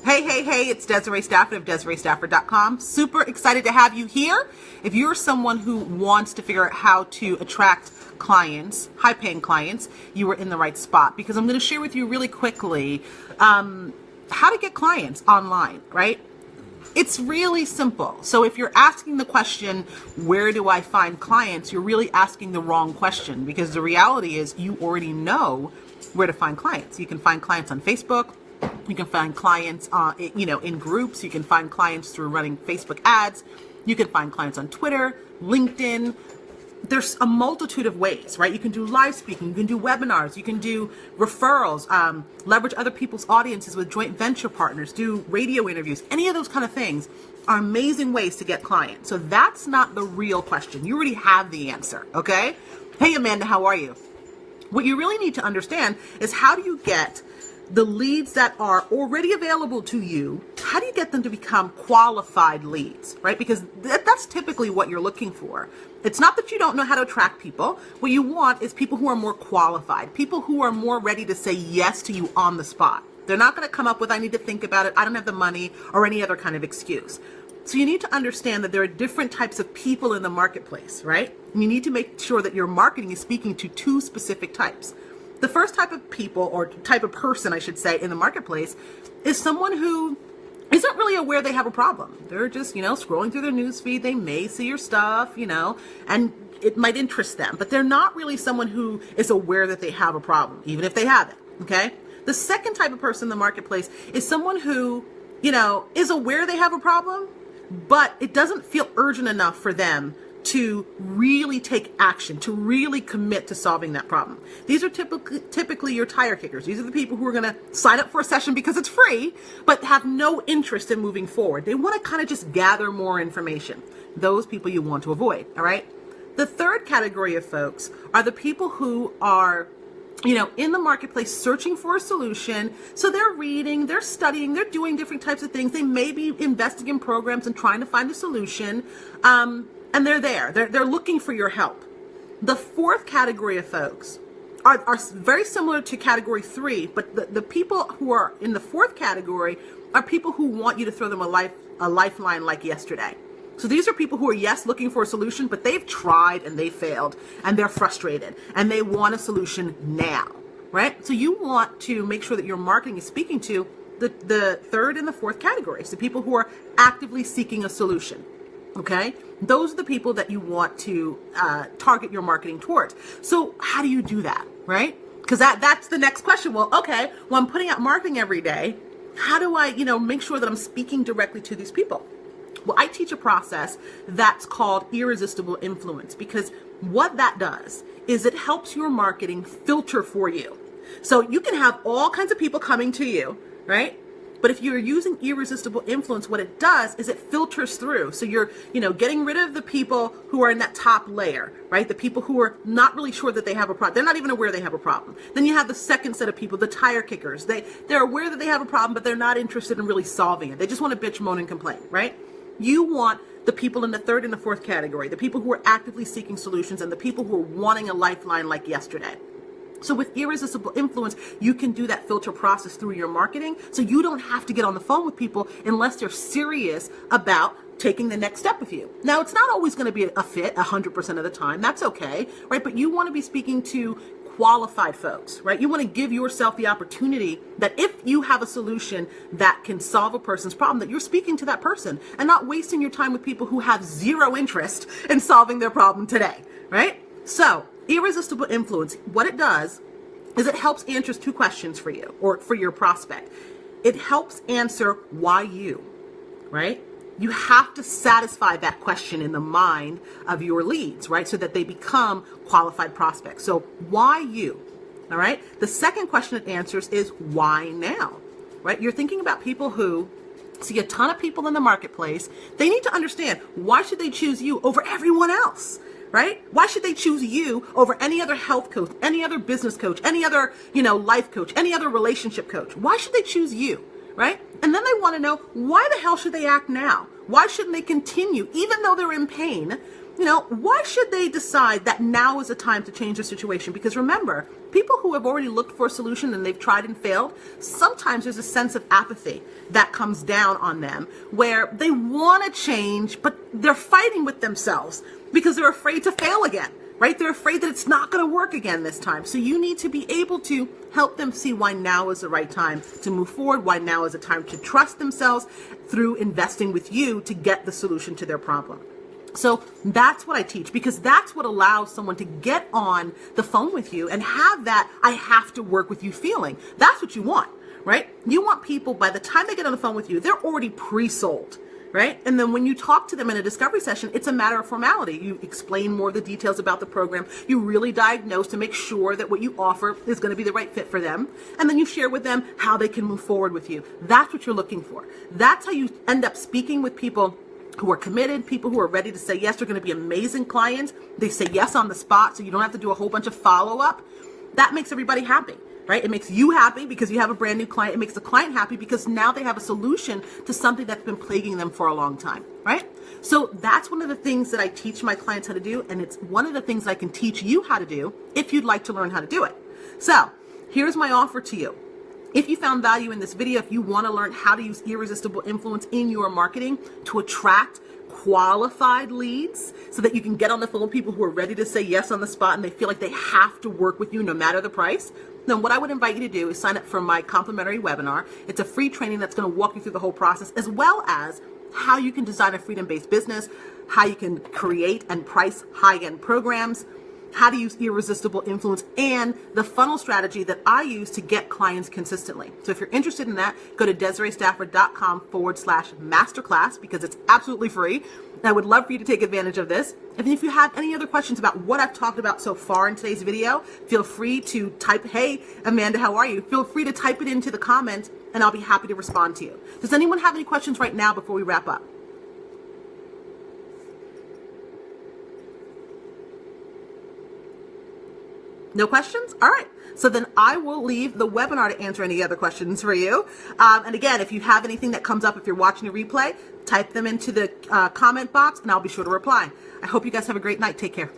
Hey, it's Desiree Stafford of DesireeStafford.com. Super excited to have you here. If you're someone who wants to figure out how to attract clients, high-paying clients, you are in the right spot, because I'm going to share with you really quickly how to get clients online, right? It's really simple. So if you're asking the question, where do I find clients? You're really asking the wrong question, because the reality is you already know where to find clients. You can find clients on Facebook. You can find clients, in groups. You can find clients through running Facebook ads. You can find clients on Twitter, LinkedIn. There's a multitude of ways, right? You can do live speaking. You can do webinars. You can do referrals, leverage other people's audiences with joint venture partners, do radio interviews. Any of those kind of things are amazing ways to get clients. So that's not the real question. You already have the answer, okay? Hey, Amanda, how are you? What you really need to understand is, how do you get the leads that are already available to you, how do you get them to become qualified leads, right? Because that's typically what you're looking for. It's not that you don't know how to attract people. What you want is people who are more qualified, people who are more ready to say yes to you on the spot. They're not going to come up with, I need to think about it, I don't have the money, or any other kind of excuse. So you need to understand that there are different types of people in the marketplace, right? And you need to make sure that your marketing is speaking to two specific types. The first type of people, or type of person, I should say, in the marketplace is someone who isn't really aware they have a problem. They're just, scrolling through their news feed. They may see your stuff, and it might interest them, but they're not really someone who is aware that they have a problem, even if they have it, okay? The second type of person in the marketplace is someone who, is aware they have a problem, but it doesn't feel urgent enough for them to really take action, to really commit to solving that problem. These are typically your tire kickers. These are the people who are going to sign up for a session because it's free, but have no interest in moving forward. They want to kind of just gather more information. Those people you want to avoid, all right? The third category of folks are the people who are in the marketplace searching for a solution. So they're reading, they're studying, they're doing different types of things. They may be investing in programs and trying to find a solution. And they're there. They're looking for your help. The fourth category of folks are very similar to category 3, but the people who are in the fourth category are people who want you to throw them a lifeline like yesterday. So these are people who are, yes, looking for a solution, but they've tried and they failed, and they're frustrated, and they want a solution now, right? So you want to make sure that your marketing is speaking to the third and the fourth categories, the people who are actively seeking a solution. Okay, those are the people that you want to target your marketing towards. So how do you do that, right? Because that's the next question. Well, I'm putting out marketing every day. How do I, make sure that I'm speaking directly to these people? Well, I teach a process that's called irresistible influence, because what that does is it helps your marketing filter for you. So you can have all kinds of people coming to you, right? But if you're using irresistible influence, what it does is it filters through. So you're, getting rid of the people who are in that top layer, right? The people who are not really sure that they have a problem. They're not even aware they have a problem. Then you have the second set of people, the tire kickers. They're aware that they have a problem, but they're not interested in really solving it. They just want to bitch, moan, and complain, right? You want the people in the third and the fourth category, the people who are actively seeking solutions, and the people who are wanting a lifeline like yesterday. So with irresistible influence, you can do that filter process through your marketing. So you don't have to get on the phone with people unless they're serious about taking the next step with you. Now, it's not always going to be a fit 100% of the time. That's okay, right? But you want to be speaking to qualified folks, right? You want to give yourself the opportunity that if you have a solution that can solve a person's problem, that you're speaking to that person and not wasting your time with people who have zero interest in solving their problem today, right? So irresistible influence, what it does is it helps answer two questions for you or for your prospect. It helps answer why you, right? You have to satisfy that question in the mind of your leads, right? So that they become qualified prospects. So why you, all right? The second question it answers is why now, right? You're thinking about people who see a ton of people in the marketplace. They need to understand, why should they choose you over everyone else? Right? Why should they choose you over any other health coach, any other business coach, any other, life coach, any other relationship coach? Why should they choose you? Right? And then they want to know, why the hell should they act now? Why shouldn't they continue, even though they're in pain? why should they decide that now is a time to change their situation? Because remember, people who have already looked for a solution and they've tried and failed, sometimes there's a sense of apathy that comes down on them where they want to change, but they're fighting with themselves because they're afraid to fail again, right? They're afraid that it's not going to work again this time. So you need to be able to help them see why now is the right time to move forward, why now is a time to trust themselves through investing with you to get the solution to their problem. So that's what I teach, because that's what allows someone to get on the phone with you and have that I have to work with you feeling. That's what you want, right? You want people, by the time they get on the phone with you, they're already pre-sold, right? And then when you talk to them in a discovery session, it's a matter of formality. You explain more of the details about the program. You really diagnose to make sure that what you offer is going to be the right fit for them. And then you share with them how they can move forward with you. That's what you're looking for. That's how you end up speaking with people who are committed, people who are ready to say yes. They're going to be amazing clients. They say yes on the spot, so you don't have to do a whole bunch of follow-up. That makes everybody happy, right? It makes you happy because you have a brand new client. It makes the client happy because now they have a solution to something that's been plaguing them for a long time, right? So that's one of the things that I teach my clients how to do, and it's one of the things I can teach you how to do if you'd like to learn how to do it. So here's my offer to you. If you found value in this video, if you want to learn how to use irresistible influence in your marketing to attract qualified leads so that you can get on the phone with people who are ready to say yes on the spot and they feel like they have to work with you no matter the price, then what I would invite you to do is sign up for my complimentary webinar. It's a free training that's going to walk you through the whole process, as well as how you can design a freedom-based business, how you can create and price high-end programs, how to use irresistible influence, and the funnel strategy that I use to get clients consistently. So if you're interested in that, go to DesireeStafford.com/masterclass because it's absolutely free. And I would love for you to take advantage of this. And if you have any other questions about what I've talked about so far in today's video, feel free to type, "Hey, Amanda, how are you?" Feel free to type it into the comments and I'll be happy to respond to you. Does anyone have any questions right now before we wrap up? No questions? All right. So then I will leave the webinar to answer any other questions for you. And again, if you have anything that comes up, if you're watching a replay, type them into the comment box and I'll be sure to reply. I hope you guys have a great night. Take care.